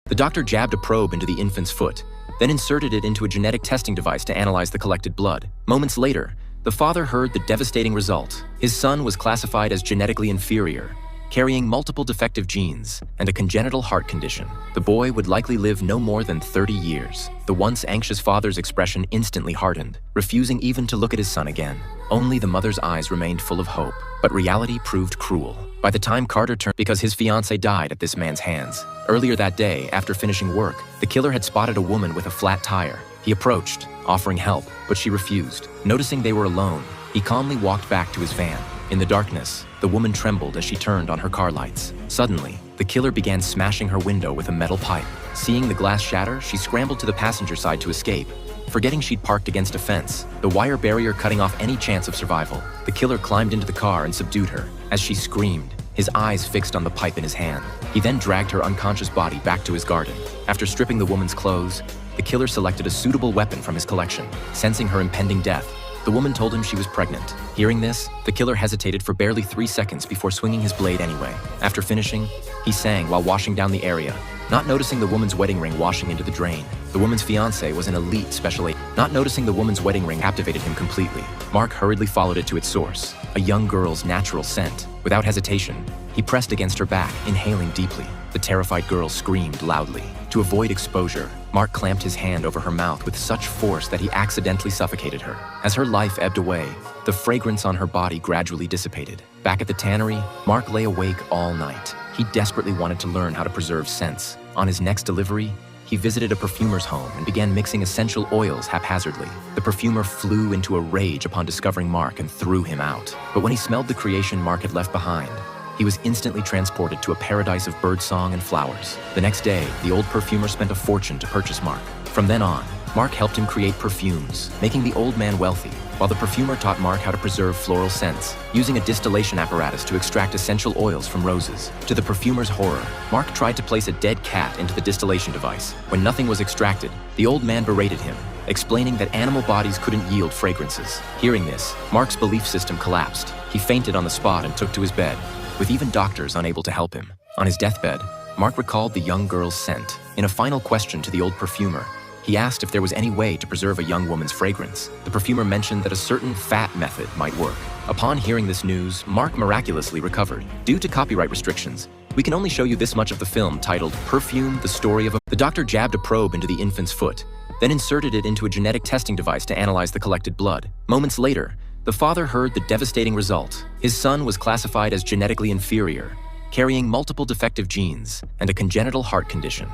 The doctor jabbed a probe into the infant's foot, then inserted it into a genetic testing device to analyze the collected blood. Moments later, the father heard the devastating result. His son was classified as genetically inferior, carrying multiple defective genes and a congenital heart condition. The boy would likely live no more than 30 years. The once anxious father's expression instantly hardened, refusing even to look at his son again. Only the mother's eyes remained full of hope, but reality proved cruel. By the time Carter turned, because his fiancée died at this man's hands. Earlier that day, after finishing work, the killer had spotted a woman with a flat tire. He approached, offering help, but she refused. Noticing they were alone, he calmly walked back to his van. In the darkness, the woman trembled as she turned on her car lights. Suddenly, the killer began smashing her window with a metal pipe. Seeing the glass shatter, she scrambled to the passenger side to escape, forgetting she'd parked against a fence, the wire barrier cutting off any chance of survival. The killer climbed into the car and subdued her. As she screamed, his eyes fixed on the pipe in his hand. He then dragged her unconscious body back to his garden. After stripping the woman's clothes, the killer selected a suitable weapon from his collection. Sensing her impending death, the woman told him she was pregnant. Hearing this, the killer hesitated for barely 3 seconds before swinging his blade anyway. After finishing, he sang while washing down the area, not noticing the woman's wedding ring washing into the drain. The woman's fiancé was an elite special agent. Not noticing the woman's wedding ring captivated him completely. Mark hurriedly followed it to its source, a young girl's natural scent. Without hesitation, he pressed against her back, inhaling deeply. The terrified girl screamed loudly. To avoid exposure, Mark clamped his hand over her mouth with such force that he accidentally suffocated her. As her life ebbed away, the fragrance on her body gradually dissipated. Back at the tannery, Mark lay awake all night. He desperately wanted to learn how to preserve scents. On his next delivery, he visited a perfumer's home and began mixing essential oils haphazardly. The perfumer flew into a rage upon discovering Mark and threw him out. But when he smelled the creation Mark had left behind, he was instantly transported to a paradise of birdsong and flowers. The next day, the old perfumer spent a fortune to purchase Mark. From then on, Mark helped him create perfumes, making the old man wealthy, while the perfumer taught Mark how to preserve floral scents, using a distillation apparatus to extract essential oils from roses. To the perfumer's horror, Mark tried to place a dead cat into the distillation device. When nothing was extracted, the old man berated him, explaining that animal bodies couldn't yield fragrances. Hearing this, Mark's belief system collapsed. He fainted on the spot and took to his bed, with even doctors unable to help him. On his deathbed, Mark recalled the young girl's scent. In a final question to the old perfumer, he asked if there was any way to preserve a young woman's fragrance. The perfumer mentioned that a certain fat method might work. Upon hearing this news, Mark miraculously recovered. Due to copyright restrictions, we can only show you this much of the film titled Perfume: The Story of a... The doctor jabbed a probe into the infant's foot, then inserted it into a genetic testing device to analyze the collected blood. Moments later, the father heard the devastating result. His son was classified as genetically inferior, carrying multiple defective genes and a congenital heart condition.